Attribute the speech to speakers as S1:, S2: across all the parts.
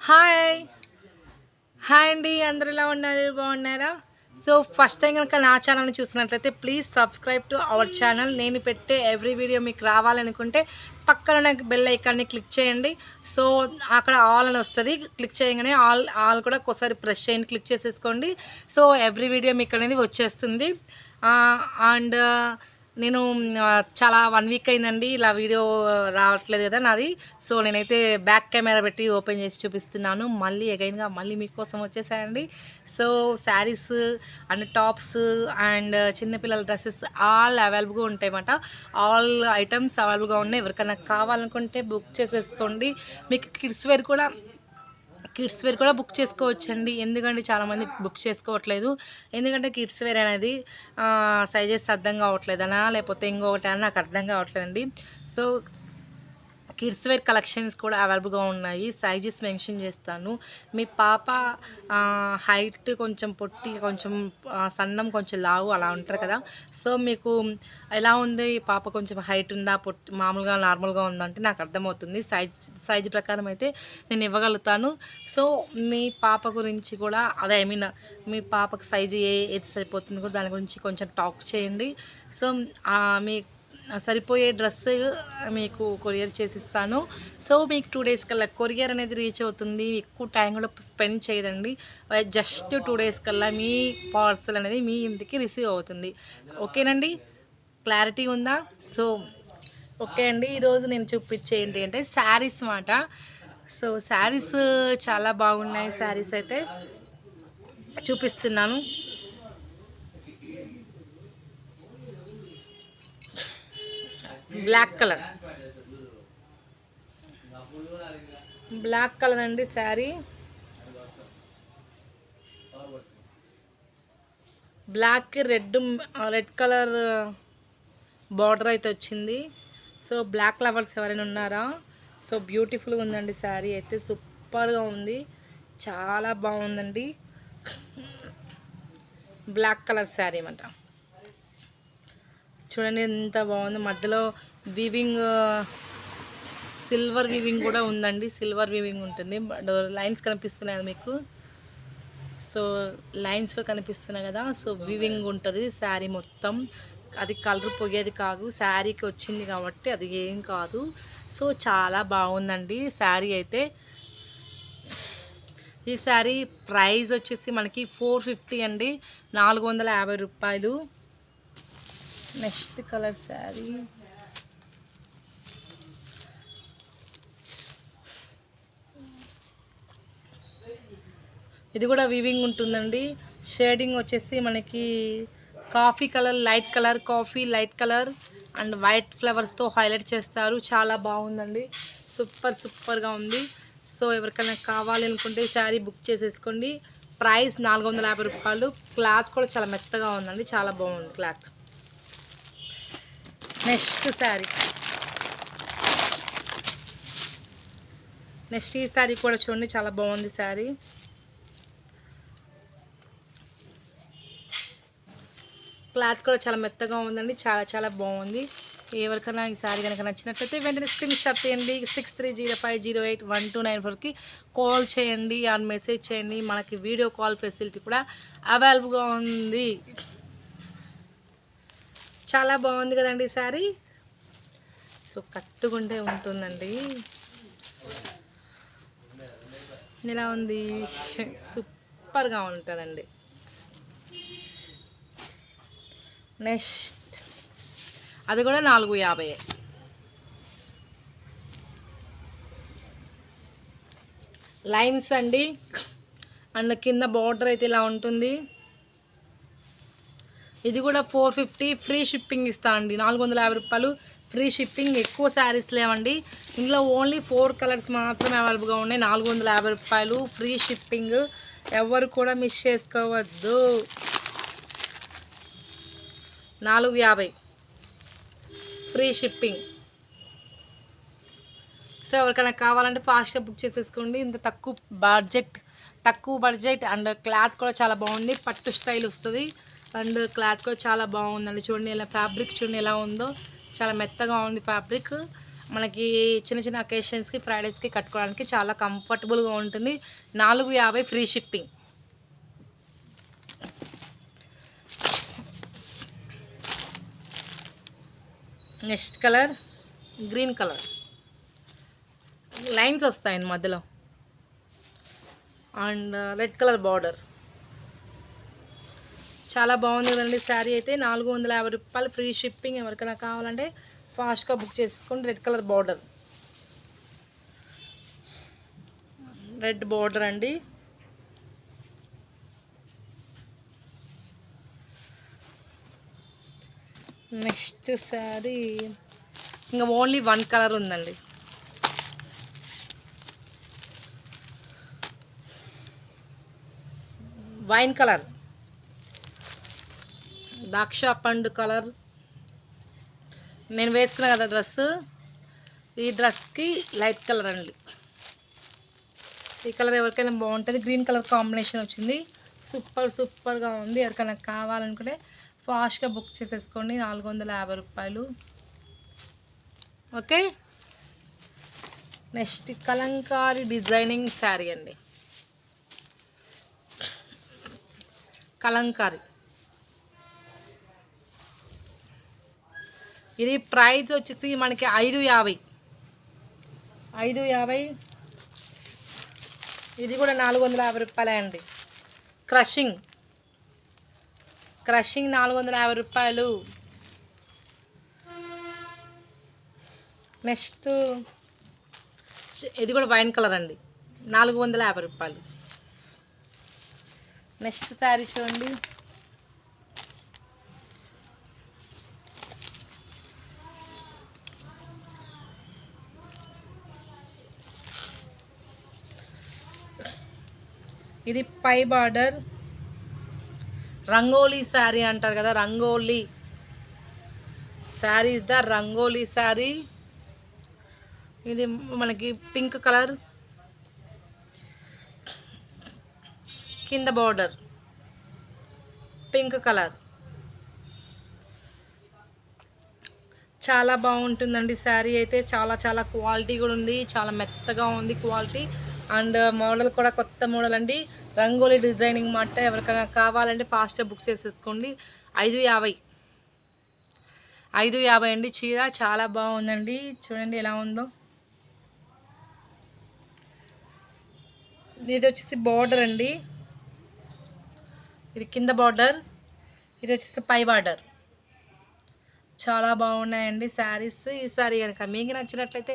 S1: Hi hi అండి, అందరు ఎలా ఉన్నారు? బాగున్నారా? సో ఫస్ట్ టైం కనుక నా ఛానల్ని చూసినట్లయితే please subscribe to our channel. నేను పెట్టే ఎవ్రీ వీడియో మీకు రావాలనుకుంటే పక్కన బెల్ ఐకాన్ని క్లిక్ చేయండి. సో అక్కడ ఆల్ అని వస్తుంది, క్లిక్ చేయగానే ఆల్ కూడా ఒకసారి ప్రెస్ చేయండి, క్లిక్ చేసేసుకోండి. సో ఎవ్రీ వీడియో మీకు అనేది వచ్చేస్తుంది. అండ్ నేను చాలా 1 వీక్ అయిందండి ఇలా వీడియో రావట్లేదు కదా నాది. సో నేనైతే బ్యాక్ కెమెరా పెట్టి ఓపెన్ చేసి చూపిస్తున్నాను. మళ్ళీ అగైన్గా మళ్ళీ మీకోసం వచ్చేసాయండి. So sarees and tops and చిన్నపిల్లల డ్రెస్సెస్ ఆల్ అవైలబుల్గా ఉంటాయన్నమాట. ఆల్ ఐటమ్స్ అవైలబుల్గా ఉన్నాయి. ఎవరికైనా కావాలనుకుంటే బుక్ చేసేసుకోండి. మీకు కిడ్స్ వేర్ కూడా బుక్ చేసుకోవచ్చండి. ఎందుకంటే చాలామంది బుక్ చేసుకోవట్లేదు. ఎందుకంటే కిడ్స్ వేర్ అనేది సైజెస్ అర్థం కావట్లేదనా లేకపోతే ఇంకొకటి అని నాకు అర్థం కావట్లేదండి. సో కిడ్స్ వేర్ కలెక్షన్స్ కూడా అవైలబుల్గా ఉన్నాయి. సైజెస్ మెన్షన్ చేస్తాను. మీ పాప హైట్ కొంచెం పొట్టి, కొంచెం సన్నం, కొంచెం లావు అలా ఉంటారు కదా. సో మీకు ఎలా ఉంది, పాప కొంచెం హైట్ ఉందా, పొట్టి మామూలుగా నార్మల్గా ఉందా అంటే నాకు అర్థమవుతుంది. సైజ్ ప్రకారం అయితే నేను ఇవ్వగలుగుతాను. సో మీ పాప గురించి కూడా అదే మీ పాపకు సైజు ఏది సరిపోతుంది కూడా దాని గురించి కొంచెం టాక్ చేయండి. సో మీ సరిపోయే డ్రెస్ మీకు కొరియర్ చేసిస్తాను. సో మీకు 2 డేస్ కల్లా కొరియర్ అనేది రీచ్ అవుతుంది. ఎక్కువ టైం కూడా స్పెండ్ చేయదండి. జస్ట్ 2 డేస్ కల్లా మీ పార్సల్ అనేది మీ ఇంటికి రిసీవ్ అవుతుంది. ఓకేనండి, క్లారిటీ ఉందా? సో ఓకే అండి, ఈరోజు నేను చూపించే ఏంటి అంటే శారీస్ మాట. సో శారీస్ చాలా బాగున్నాయి. శారీస్ అయితే చూపిస్తున్నాను. బ్లాక్ కలర్ అండి sari. Black red colour border అయితే వచ్చింది. సో బ్లాక్ లవర్స్ ఎవరైనా ఉన్నారా? సో బ్యూటిఫుల్గా ఉందండి శారీ అయితే, సూపర్గా ఉంది, చాలా బాగుందండి. బ్లాక్ కలర్ శారీ అన్నమాట. చూడండి ఎంత బాగుంది. మధ్యలో వీవింగ్, సిల్వర్ వీవింగ్ కూడా ఉందండి. సిల్వర్ వీవింగ్ ఉంటుంది. లైన్స్ కనిపిస్తున్నాయి మీకు. సో లైన్స్గా కనిపిస్తున్నాయి కదా. సో వీవింగ్ ఉంటుంది శారీ మొత్తం. అది కలర్ పోయేది కాదు, శారీకి వచ్చింది కాబట్టి అది ఏం కాదు. సో చాలా బాగుందండి శారీ అయితే. ఈ శారీ ప్రైస్ వచ్చేసి మనకి 450 అండి, 450 రూపాయలు. నెక్స్ట్ కలర్ శారీ, ఇది కూడా వీవింగ్ ఉంటుందండి. షేడింగ్ వచ్చేసి మనకి coffee colour, light colour, coffee light colour and white ఫ్లవర్స్తో హైలైట్ చేస్తారు. చాలా బాగుందండి, సూపర్గా ఉంది. సో ఎవరికైనా కావాలి అనుకుంటే శారీ బుక్ చేసేసుకోండి. ప్రైస్ 450 రూపాయలు. క్లాత్ కూడా చాలా మెత్తగా ఉందండి, చాలా బాగుంది క్లాత్. నెక్స్ట్ ఈ శారీ కూడా చూడండి, చాలా బాగుంది శారీ. క్లాత్ కూడా చాలా మెత్తగా ఉందండి, చాలా బాగుంది. ఎవరికైనా ఈ శారీ కనుక నచ్చినట్లయితే వెంటనే స్క్రీన్ షాట్ చేయండి. 6305081294కి కాల్ చేయండి ఆర్ మెసేజ్ చేయండి. మనకి వీడియో కాల్ ఫెసిలిటీ కూడా అవైలబుల్గా ఉంది. చాలా బాగుంది కదండి శారీ. సో కట్టుకుంటే ఉంటుందండి. ఎలా ఉంది? సూపర్గా ఉంటుందండి. నెక్స్ట్ అది కూడా 450. లైన్స్ అండి అండ్ కింద బార్డర్ అయితే ఇలా ఉంటుంది. ఇది కూడా 450, ఫ్రీ షిప్పింగ్ ఇస్తా అండి. 450 రూపాయలు ఫ్రీ షిప్పింగ్. ఎక్కువ శారీస్ లేవండి, ఇందులో ఓన్లీ 4 కలర్స్ మాత్రమే అవైలబుల్గా ఉన్నాయి. 450 రూపాయలు ఫ్రీ షిప్పింగ్. ఎవరు కూడా మిస్ చేసుకోవద్దు. 450 ఫ్రీ షిప్పింగ్. సో ఎవరికైనా కావాలంటే ఫాస్ట్గా బుక్ చేసేసుకోండి. ఇంత తక్కువ బడ్జెట్ అండ్ క్లాత్ కూడా చాలా బాగుంది. పట్టు స్టైల్ వస్తుంది అండ్ క్లాత్ కూడా చాలా బాగుందండి. చూడండి ఇలా ఫ్యాబ్రిక్ చూడండి ఎలా ఉందో, చాలా మెత్తగా ఉంది ఫ్యాబ్రిక్. మనకి చిన్న చిన్న అకేషన్స్కి ఫ్రైడేస్కి కట్టుకోవడానికి చాలా కంఫర్టబుల్గా ఉంటుంది. 450 free shipping. Next colour green colour, lines వస్తాయండి మధ్యలో, అండ్ రెడ్ కలర్ బార్డర్. చాలా బాగుంది కదండి శారీ అయితే. 450 రూపాయలు ఫ్రీ షిప్పింగ్. ఎవరికైనా కావాలంటే ఫాస్ట్గా బుక్ చేసుకోండి. Red colour border, red border అండి. నెక్స్ట్ శారీ ఇంకా ఓన్లీ 1 కలర్ ఉందండి. వైన్ కలర్, ద్రాక్ష పండు కలర్. నేను వేసుకున్నా కదా డ్రెస్, ఈ డ్రెస్కి లైట్ కలర్ అండి. ఈ కలర్ ఎవరికైనా బాగుంటుంది. గ్రీన్ కలర్ కాంబినేషన్ వచ్చింది. సూపర్గా ఉంది. ఎవరికైనా కావాలనుకుంటే ఫాస్ట్గా బుక్ చేసేసుకోండి. 450 రూపాయలు. Okay. Next Kalamkari designing sari అండి. కలంకారీ, ఇది ప్రైస్ వచ్చేసి మనకి 550. ఇది కూడా 450 రూపాయలే అండి. క్రషింగ్ 450 రూపాయలు. నెక్స్ట్ ఇది కూడా వైన్ కలర్ అండి, 450 రూపాయలు. నెక్స్ట్ శారీ చూడండి. ఇది పై బార్డర్, రంగోలీ శారీ అంటారు కదా, రంగోలీ శారీ ఇస్ ద రంగోలీ శారీ. ఇది మనకి పింక్ కలర్, కింద బార్డర్ పింక్ కలర్. చాలా బాగుంటుందండి శారీ అయితే. చాలా క్వాలిటీ కూడా ఉంది. చాలా మెత్తగా ఉంది క్వాలిటీ. అండ్ మోడల్ కూడా కొత్త మోడల్ అండి. రంగోలీ డిజైనింగ్ మాట. ఎవరికైనా కావాలంటే ఫాస్ట్గా బుక్ చేసేసుకోండి. 550 అండి. చీర చాలా బాగుందండి. చూడండి ఎలా ఉందో. ఇది వచ్చేసి బార్డర్ అండి. ఇది కింద బార్డర్, ఇది వచ్చేసి పై బార్డర్. చాలా బాగున్నాయండి శారీస్. ఈ శారీ కనుక మీకు నచ్చినట్లయితే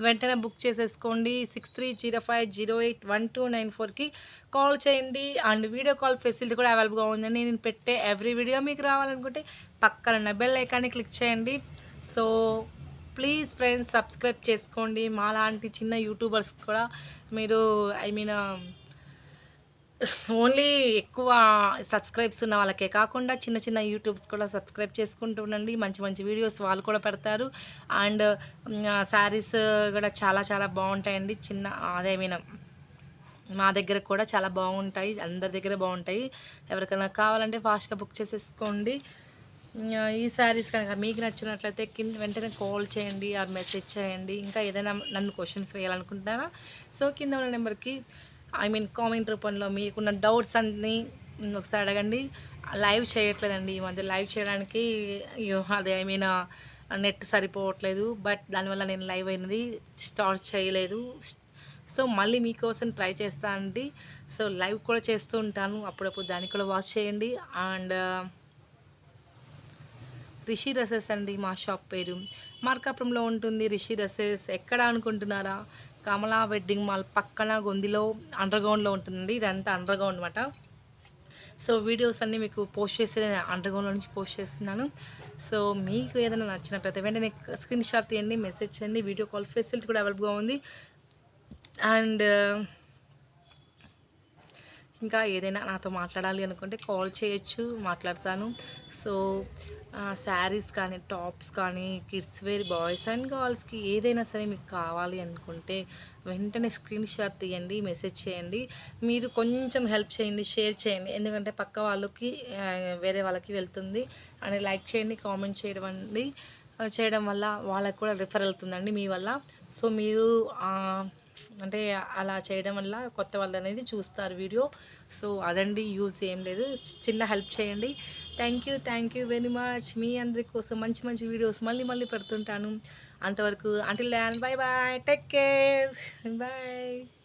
S1: వెంటనే బుక్ చేసేసుకోండి. 6305081294కి కాల్ చేయండి. అండ్ వీడియో కాల్ ఫెసిలిటీ కూడా అవైలబుల్గా ఉందండి. నేను పెట్టే ఎవ్రీ వీడియో మీకు రావాలనుకుంటే పక్కన బెల్ ఐకాన్ని క్లిక్ చేయండి. సో ప్లీజ్ ఫ్రెండ్స్ సబ్స్క్రైబ్ చేసుకోండి. మాలాంటి చిన్న యూట్యూబర్స్ కూడా మీరు ఓన్లీ ఎక్కువ సబ్స్క్రైబ్స్ ఉన్న వాళ్ళకే కాకుండా చిన్న యూట్యూబ్స్ కూడా సబ్స్క్రైబ్ చేసుకుంటూ ఉండండి. మంచి వీడియోస్ వాళ్ళు కూడా పెడతారు. అండ్ శారీస్ కూడా చాలా బాగుంటాయండి. మా దగ్గర కూడా చాలా బాగుంటాయి. అందరి దగ్గర బాగుంటాయి. ఎవరికైనా కావాలంటే ఫాస్ట్గా బుక్ చేసేసుకోండి. ఈ శారీస్ కనుక మీకు నచ్చినట్లయితే వెంటనే కాల్ చేయండి ఆర్ మెసేజ్ చేయండి. ఇంకా ఏదైనా నన్ను క్వశ్చన్స్ వేయాలనుకుంటున్నారా? సో కింద ఉన్న నెంబర్కి కామెంట్ రూపంలో మీకున్న డౌట్స్ అన్నీ ఒకసారి అడగండి. లైవ్ చేయట్లేదండి ఈ మధ్య. లైవ్ చేయడానికి అదే నెట్ సరిపోవట్లేదు. బట్ దానివల్ల నేను లైవ్ అయినది స్టార్ట్ చేయలేదు. సో మళ్ళీ మీకోసం ట్రై చేస్తానండి. సో లైవ్ కూడా చేస్తూ ఉంటాను అప్పుడప్పుడు, దాన్ని కూడా వాచ్ చేయండి. అండ్ రిషి డ్రెస్సెస్ అండి మా షాప్ పేరు. మార్కాపురంలో ఉంటుంది రిషి డ్రెస్సెస్. ఎక్కడ అనుకుంటున్నారా? కమలా వెడ్డింగ్ మాల్ పక్కన గొందిలో అండర్గ్రౌండ్లో ఉంటుందండి. ఇదంతా అండర్గ్రౌండ్ అనమాట. సో వీడియోస్ అన్నీ మీకు పోస్ట్ చేసి అండర్గ్రౌండ్లో నుంచి పోస్ట్ చేస్తున్నాను. సో మీకు ఏదైనా నచ్చినట్లయితే వెంటనే స్క్రీన్ షాట్ తీయండి, మెసేజ్ చేయండి. వీడియో కాల్ ఫెసిలిటీ కూడా అవైలబుల్గా ఉంది. అండ్ ఇంకా ఏదైనా నాతో మాట్లాడాలి అనుకుంటే కాల్ చేయొచ్చు, మాట్లాడతాను. సో శారీస్ కానీ, టాప్స్ కానీ, కిడ్స్ వేర్, బాయ్స్ అండ్ గర్ల్స్కి ఏదైనా సరే మీకు కావాలి అనుకుంటే వెంటనే స్క్రీన్ షాట్ తీయండి, మెసేజ్ చేయండి. మీరు కొంచెం హెల్ప్ చేయండి, షేర్ చేయండి. ఎందుకంటే పక్క వాళ్ళకి వేరే వాళ్ళకి వెళ్తుంది. అని లైక్ చేయండి, కామెంట్ చేయడం అండి. చేయడం వల్ల వాళ్ళకు కూడా రిఫర్ అవుతుందండి మీ వల్ల. సో మీరు అంటే అలా చేయడం వల్ల కొత్త వాళ్ళు అనేది చూస్తారు వీడియో. సో అదండి, యూజ్ ఏం లేదు, చిన్న హెల్ప్ చేయండి. Thank you very much. మీ అందరి కోసం మంచి మంచి వీడియోస్ మళ్ళీ పెడుతుంటాను. అంతవరకు until then bye bye, take care, bye.